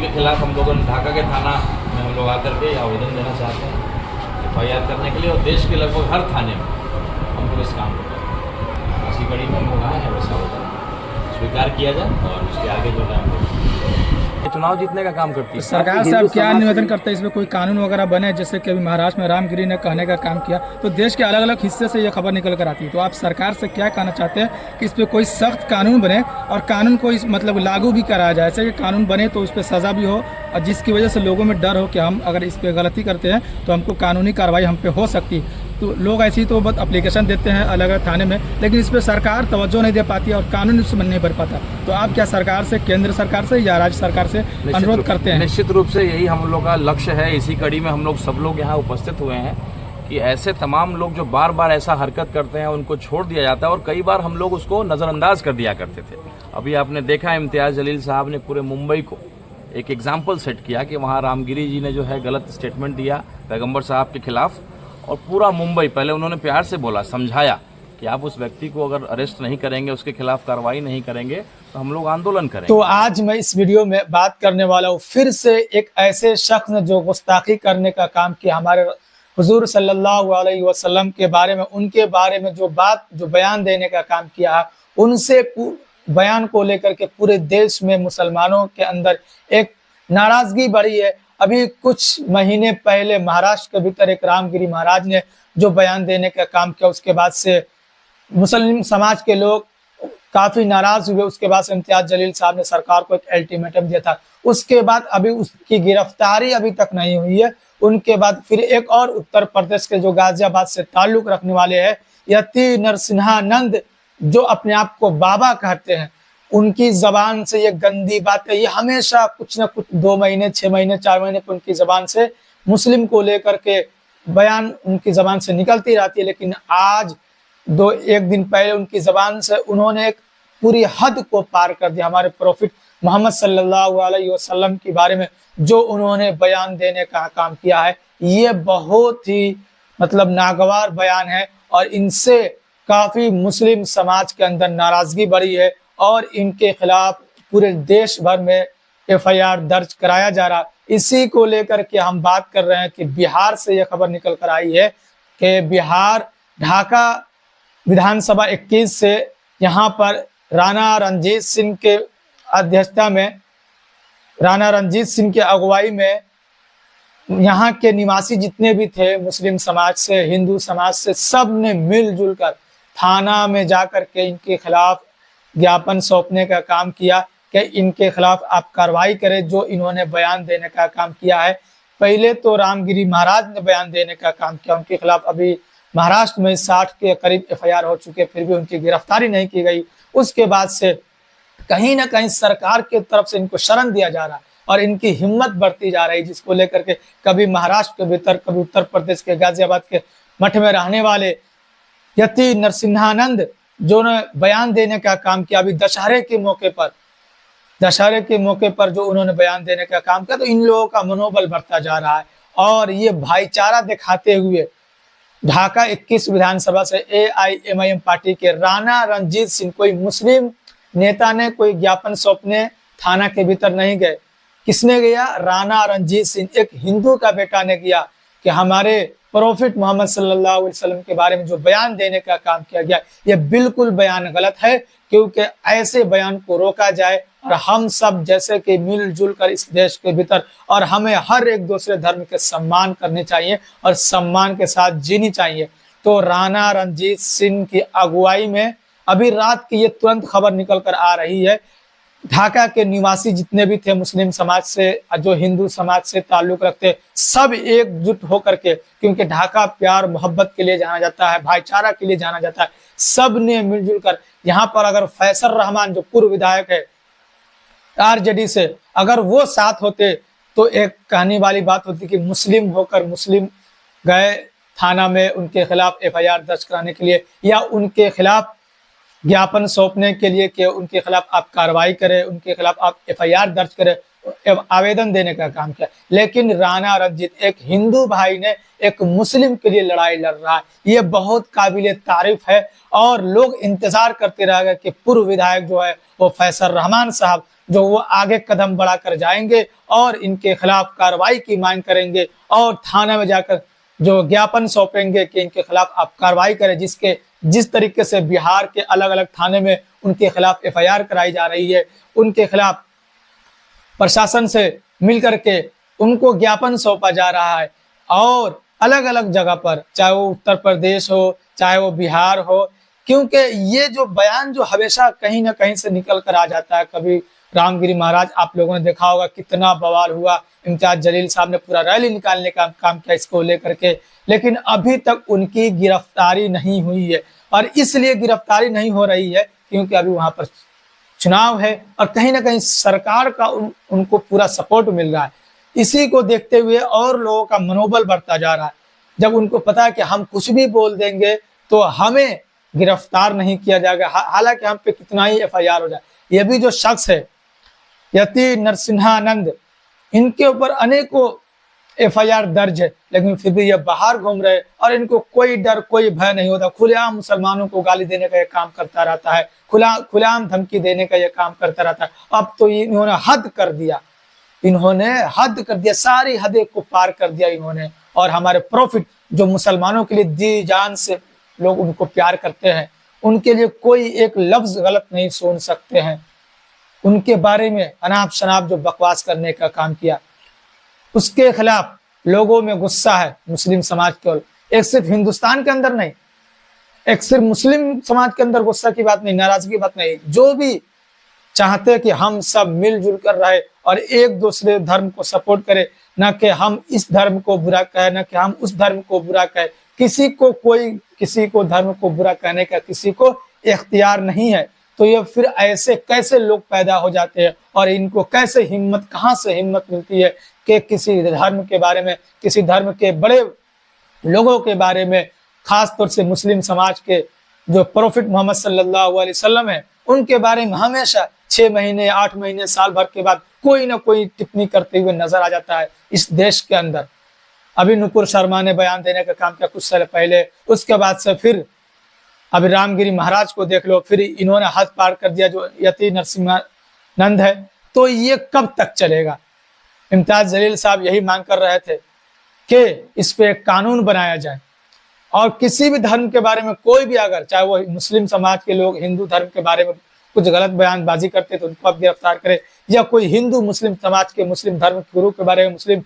उनके खिलाफ हम लोगों ने ढाका के थाना में हम लोग आकर के आवेदन देना चाहते हैं FIR करने के लिए, और देश के लगभग हर थाने में हम लोग इस काम को करें। इसी कड़ी में हम लोग आए हैं, वैसा आवेदन स्वीकार किया जाए और उसके आगे जो है हम लोग चुनाव जीतने का काम करती है। सरकार से आप क्या निवेदन करते हैं, इसमें कोई कानून वगैरह बने, जैसे कि अभी महाराष्ट्र में रामगिरी ने कहने का काम किया, तो देश के अलग अलग हिस्से से ये खबर निकल कर आती है, तो आप सरकार से क्या कहना चाहते हैं कि इस पर कोई सख्त कानून बने और कानून को इस मतलब लागू भी कराया जाए, ऐसे कि कानून बने तो उस पर सज़ा भी हो, और जिसकी वजह से लोगों में डर हो कि हम अगर इस पर गलती करते हैं तो हमको कानूनी कार्रवाई हम पे हो सकती है। तो लोग ऐसी तो बहुत एप्लीकेशन देते हैं अलग अलग थाने में, लेकिन इस पर सरकार तवज्जो नहीं दे पाती है और कानून उसमें नहीं बन पाता। तो आप क्या सरकार से, केंद्र सरकार से या राज्य सरकार से अनुरोध करते हैं? निश्चित रूप से यही हम लोग का लक्ष्य है। इसी कड़ी में हम लोग सब लोग यहाँ उपस्थित हुए हैं कि ऐसे तमाम लोग जो बार बार ऐसा हरकत करते हैं उनको छोड़ दिया जाता है, और कई बार हम लोग उसको नज़रअंदाज कर दिया करते थे। अभी आपने देखा इम्तियाज़ जलील साहब ने पूरे मुंबई को एक एग्जाम्पल सेट किया कि वहाँ रामगिरी जी ने जो है गलत स्टेटमेंट दिया पैगम्बर साहब के खिलाफ, और पूरा मुंबई, पहले उन्होंने प्यार से बोला, समझाया कि आप उस व्यक्ति को अगर अरेस्ट नहीं करेंगे, उसके खिलाफ कार्रवाई नहीं करेंगे तो हम लोग आंदोलन करेंगे। तो आज मैं इस वीडियो में बात करने वाला हूँ फिर से एक ऐसे शख्स ने जो गुस्ताखी करने का काम किया हमारे हुजूर सल्लल्लाहु अलैहि वसल्लम के बारे में, उनके बारे में जो बयान देने का काम किया है, उनसे बयान को लेकर के पूरे देश में मुसलमानों के अंदर एक नाराजगी बढ़ी है। अभी कुछ महीने पहले महाराष्ट्र के भीतर एक रामगिरी महाराज ने जो बयान देने का काम किया, उसके बाद से मुस्लिम समाज के लोग काफी नाराज हुए। उसके बाद से इम्तियाज जलील साहब ने सरकार को एक अल्टीमेटम दिया था। उसके बाद अभी उसकी गिरफ्तारी अभी तक नहीं हुई है। उनके बाद फिर एक और उत्तर प्रदेश के जो गाजियाबाद से ताल्लुक रखने वाले हैं यति नरसिम्हानंद, जो अपने आप को बाबा कहते हैं, उनकी जबान से ये गंदी बातें, ये हमेशा कुछ ना कुछ 2 महीने 6 महीने 4 महीने पर उनकी जबान से मुस्लिम को लेकर के बयान उनकी जबान से निकलती रहती है। लेकिन आज एक दिन पहले उनकी जबान से उन्होंने एक पूरी हद को पार कर दिया। हमारे प्रॉफिट मोहम्मद सल्लल्लाहु अलैहि वसल्लम के बारे में जो उन्होंने बयान देने का काम किया है, ये बहुत ही मतलब नागवार बयान है, और इनसे काफी मुस्लिम समाज के अंदर नाराजगी बढ़ी है, और इनके खिलाफ पूरे देश भर में FIR दर्ज कराया जा रहा। इसी को लेकर के हम बात कर रहे हैं कि बिहार से यह खबर निकल कर आई है कि बिहार ढाका विधानसभा 21 से यहाँ पर राणा रणजीत सिंह के अध्यक्षता में, राणा रणजीत सिंह के अगुवाई में यहाँ के निवासी जितने भी थे मुस्लिम समाज से, हिंदू समाज से, सब ने मिलजुल कर थाना में जाकर के इनके खिलाफ ज्ञापन सौंपने का काम किया कि इनके खिलाफ आप कार्रवाई करें जो इन्होंने बयान देने का काम किया है। पहले तो रामगिरी महाराज ने बयान देने का काम किया, उनके खिलाफ अभी महाराष्ट्र में 60 के करीब FIR हो चुके, फिर भी उनकी गिरफ्तारी नहीं की गई। उसके बाद से कहीं ना कहीं सरकार की तरफ से इनको शरण दिया जा रहा है और इनकी हिम्मत बढ़ती जा रही, जिसको लेकर के कभी महाराष्ट्र के भीतर, कभी उत्तर प्रदेश के गाजियाबाद के मठ में रहने वाले यति नरसिम्हानंद जो ने बयान देने का काम किया, अभी दशहरे के मौके पर जो उन्होंने बयान देने का काम किया, तो इन लोगों का मनोबल बढ़ता जा रहा है। और ये भाईचारा दिखाते हुए ढाका 21 विधानसभा से AIMIM पार्टी के राणा रणजीत सिंह, कोई मुस्लिम नेता ने कोई ज्ञापन सौंपने थाना के भीतर नहीं गए। किसने गया? राणा रणजीत सिंह, एक हिंदू का बेटा ने किया कि हमारे प्रॉफिट मोहम्मद सल्लल्लाहु अलैहि वसल्लम के बारे में जो बयान देने का काम किया गया, ये बिल्कुल बयान गलत है, क्योंकि ऐसे बयान को रोका जाए और हम सब जैसे कि मिलजुल कर इस देश के भीतर, और हमें हर एक दूसरे धर्म के सम्मान करने चाहिए और सम्मान के साथ जीनी चाहिए। तो राणा रणजीत सिंह की अगुवाई में अभी रात की ये तुरंत खबर निकल कर आ रही है, ढाका के निवासी जितने भी थे मुस्लिम समाज से, जो हिंदू समाज से ताल्लुक रखते, सब एकजुट होकर के, क्योंकि ढाका प्यार मोहब्बत के लिए जाना जाता है, भाईचारा के लिए जाना जाता है, सब ने मिलजुल कर यहाँ पर अगर फैसल रहमान जो पूर्व विधायक है RJD से, अगर वो साथ होते तो एक कहने वाली बात होती कि मुस्लिम होकर मुस्लिम गए थाना में उनके खिलाफ FIR दर्ज कराने के लिए, या उनके खिलाफ ज्ञापन सौंपने के लिए कि उनके खिलाफ आप कार्रवाई करें, उनके खिलाफ आप FIR दर्ज करें। आवेदन देने का काम किया। लेकिन राणा रंजीत, एक हिंदू भाई ने एक मुस्लिम के लिए लड़ाई लड़ रहा है, ये बहुत काबिले तारीफ है। और लोग इंतजार करते रह गए कि पूर्व विधायक जो है वो फैसल रहमान साहब, जो वो आगे कदम बढ़ाकर जाएंगे और इनके खिलाफ कार्रवाई की मांग करेंगे और थाना में जाकर जो ज्ञापन सौंपेंगे कि इनके खिलाफ आप कार्रवाई करें। जिस तरीके से बिहार के अलग अलग थाने में उनके खिलाफ एफआईआर कराई जा रही है, उनके खिलाफ प्रशासन से मिलकर के उनको ज्ञापन सौंपा जा रहा है। और अलग अलग जगह पर, चाहे वो उत्तर प्रदेश हो, चाहे वो बिहार हो, क्योंकि ये जो बयान जो हमेशा कहीं ना कहीं से निकल कर आ जाता है। कभी रामगिरी महाराज, आप लोगों ने देखा होगा कितना बवाल हुआ, इम्तियाज जलील साहब ने पूरा रैली निकालने का काम किया इसको लेकर के, लेकिन अभी तक उनकी गिरफ्तारी नहीं हुई है। और इसलिए गिरफ्तारी नहीं हो रही है क्योंकि अभी वहां पर चुनाव है और कहीं ना कहीं सरकार का उनको पूरा सपोर्ट मिल रहा है। इसी को देखते हुए और लोगों का मनोबल बढ़ता जा रहा है, जब उनको पता है कि हम कुछ भी बोल देंगे तो हमें गिरफ्तार नहीं किया जाएगा, हालांकि हम पे कितना ही एफआईआर हो जाए। ये भी जो शख्स है यति नरसिम्हानंद, इनके ऊपर अनेकों एफआईआर दर्ज है, लेकिन फिर भी ये बाहर घूम रहे और इनको कोई डर कोई भय नहीं होता। खुलेआम मुसलमानों को गाली देने का ये काम करता रहता है, खुलेआम धमकी देने का ये काम करता रहता है। अब तो इन्होंने हद कर दिया, सारी हदें को पार कर दिया इन्होंने। और हमारे प्रॉफिट जो मुसलमानों के लिए दी जान से लोग उनको प्यार करते हैं, उनके लिए कोई एक लफ्ज गलत नहीं सुन सकते हैं। उनके बारे में अनाप शनाप जो बकवास करने का काम किया, उसके खिलाफ लोगों में गुस्सा है। मुस्लिम समाज केवल एक सिर्फ हिंदुस्तान के अंदर नहीं, एक सिर्फ मुस्लिम समाज के अंदर गुस्सा की बात नहीं, नाराजगी की बात नहीं, जो भी चाहते हैं कि हम सब मिलजुल कर रहे और एक दूसरे धर्म को सपोर्ट करें, न कि हम इस धर्म को बुरा कहें, न कि हम उस धर्म को बुरा कहें। किसी को धर्म को बुरा कहने का किसी को इख्तियार नहीं है। तो ये फिर ऐसे कैसे लोग पैदा हो जाते हैं और इनको कैसे हिम्मत, कहाँ से हिम्मत मिलती है कि किसी धर्म के बारे में, किसी धर्म के बड़े लोगों के बारे में, खास तौर से मुस्लिम समाज के जो प्रोफेट मोहम्मद सल्लल्लाहु अलैहि वसल्लम है, उनके बारे में हमेशा 6 महीने, 8 महीने, साल भर के बाद कोई ना कोई टिप्पणी करते हुए नजर आ जाता है इस देश के अंदर। अभी नुपुर शर्मा ने बयान देने का काम किया कुछ साल पहले, उसके बाद से फिर अभी रामगिरी महाराज को देख लो, फिर इन्होंने हद पार कर दिया जो यति नरसिम्हानंद है। तो ये कब तक चलेगा? इम्तियाज जलील साहब यही मांग कर रहे थे कि इस पे एक कानून बनाया जाए और किसी भी धर्म के बारे में कोई भी, अगर चाहे वो मुस्लिम समाज के लोग हिंदू धर्म के बारे में कुछ गलत बयानबाजी करते तो उनको आप गिरफ्तार करें, या कोई हिंदू मुस्लिम समाज के, मुस्लिम धर्म के गुरु के बारे में, मुस्लिम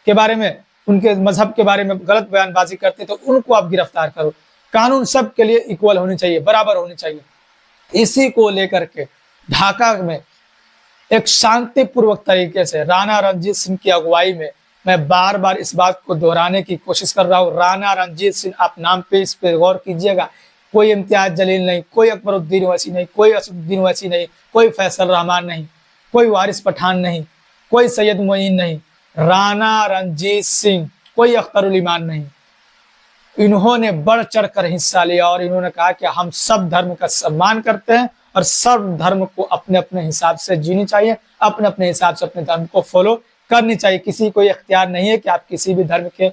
के बारे में, उनके मजहब के बारे में गलत बयानबाजी करते तो उनको आप गिरफ्तार करो। कानून सबके लिए इक्वल होनी चाहिए, बराबर होनी चाहिए। इसी को लेकर के ढाका में एक शांतिपूर्वक तरीके से राणा रंजीत सिंह की अगुवाई में, मैं बार बार इस बात को दोहराने की कोशिश कर रहा हूँ, राणा रंजीत सिंह, आप नाम पे इस पे गौर कीजिएगा। कोई इम्तियाज जलील नहीं, कोई अकबरुद्दीन ओवैसी नहीं, कोई असदुद्दीन ओवैसी नहीं, कोई फैसल रहमान नहीं, कोई वारिस पठान नहीं, कोई सैयद मोइन नहीं, राणा रंजीत सिंह, कोई अख्तरुल ईमान नहीं। इन्होंने बढ़ चढ़ कर हिस्सा लिया और इन्होंने कहा कि हम सब धर्म का सम्मान करते हैं और सब धर्म को अपने अपने हिसाब से जीनी चाहिए, अपने अपने हिसाब से अपने धर्म को फॉलो करनी चाहिए। किसी को इख्तियार नहीं है कि आप किसी भी धर्म के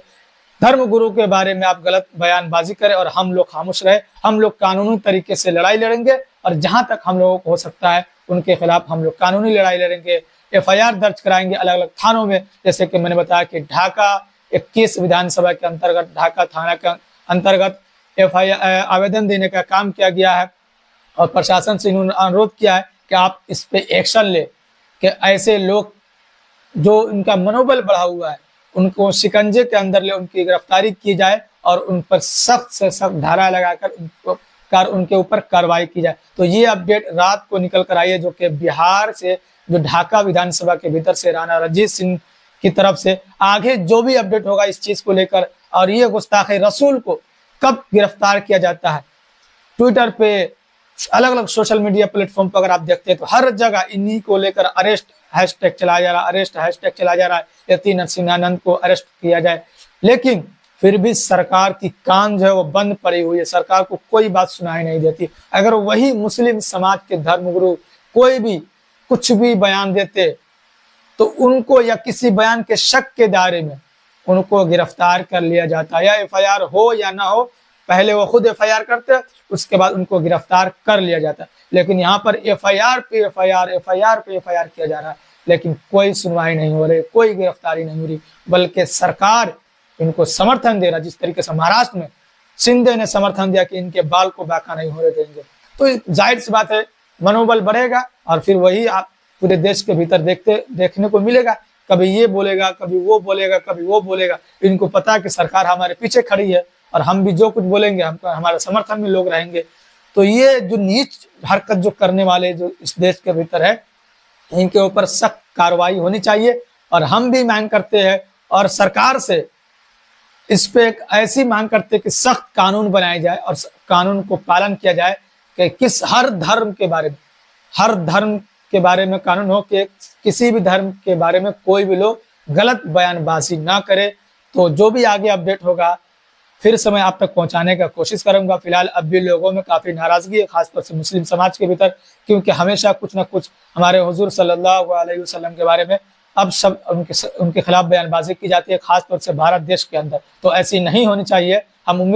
धर्म गुरु के बारे में आप गलत बयानबाजी करें और हम लोग खामोश रहे। हम लोग कानूनी तरीके से लड़ाई लड़ेंगे और जहां तक हम लोगों को हो सकता है उनके खिलाफ हम लोग कानूनी लड़ाई लड़ेंगे, एफआईआर दर्ज कराएंगे अलग अलग थानों में। जैसे कि मैंने बताया कि ढाका 21 विधानसभा के अंतर्गत, ढाका थाना के अंतर्गत एफआईआर आवेदन देने का काम किया गया है और प्रशासन से इन्होंने अनुरोध किया है कि आप इस पे एक्शन ले, कि ऐसे लोग जो इनका मनोबल बढ़ा हुआ है उनको शिकंजे के अंदर ले, उनकी गिरफ्तारी की जाए और उन पर सख्त से सख्त धारा लगाकर उनके ऊपर कार्रवाई की जाए। तो ये अपडेट रात को निकल कर आई है, जो कि बिहार से, जो ढाका विधानसभा के भीतर से राणा रंजीत सिंह की तरफ से। आगे जो भी अपडेट होगा इस चीज को लेकर और ये गुस्ताखे रसूल को कब गिरफ्तार किया जाता है, ट्विटर पे, अलग अलग सोशल मीडिया प्लेटफॉर्म पर अगर आप देखते हैं तो हर जगह इन्हीं को लेकर अरेस्ट हैशटैग चलाया जा रहा है, अरेस्ट हैशटैग चलाया जा रहा है, यति नरसिम्हानंद को अरेस्ट किया जाए। लेकिन फिर भी सरकार की कान जो है वो बंद पड़ी हुई है, सरकार को कोई बात सुनाई नहीं देती। अगर वही मुस्लिम समाज के धर्मगुरु कोई भी कुछ भी बयान देते तो उनको या किसी बयान के शक के दायरे में उनको गिरफ्तार कर लिया जाता है, या FIR हो या ना हो, पहले वो खुद FIR करते हैं, उसके बाद उनको गिरफ्तार कर लिया जाता है। लेकिन यहाँ पर FIR पे FIR किया जा रहा है, लेकिन कोई सुनवाई नहीं हो रही, कोई गिरफ्तारी नहीं हो रही, बल्कि सरकार इनको समर्थन दे रहा, जिस तरीके से महाराष्ट्र में शिंदे ने समर्थन दिया कि इनके बाल को बांका नहीं होने देंगे। तो जाहिर सी बात है मनोबल बढ़ेगा और फिर वही आप पूरे देश के भीतर देखने को मिलेगा। कभी ये बोलेगा, कभी वो बोलेगा, कभी वो बोलेगा। इनको पता है कि सरकार हमारे पीछे खड़ी है और हम भी जो कुछ बोलेंगे हमको हमारे समर्थन में लोग रहेंगे। तो ये जो नीच हरकत जो करने वाले जो इस देश के भीतर है, इनके ऊपर सख्त कार्रवाई होनी चाहिए। और हम भी मांग करते हैं और सरकार से इस पे एक ऐसी मांग करते हैं कि सख्त कानून बनाए जाए और कानून को पालन किया जाए कि हर धर्म के बारे में कानून हो कि किसी भी धर्म के बारे में कोई भी लोग गलत बयानबाजी ना करे। तो जो भी आगे अपडेट होगा फिर से मैं आप तक पहुंचाने का कोशिश करूंगा। फिलहाल अब भी लोगों में काफ़ी नाराज़गी है, खासतौर से मुस्लिम समाज के भीतर, क्योंकि हमेशा कुछ ना कुछ हमारे हुजूर सल्लल्लाहु अलैहि वसल्लम के बारे में अब सब उनके खिलाफ बयानबाजी की जाती है, खासतौर से भारत देश के अंदर। तो ऐसी नहीं होनी चाहिए। हम उम्मीद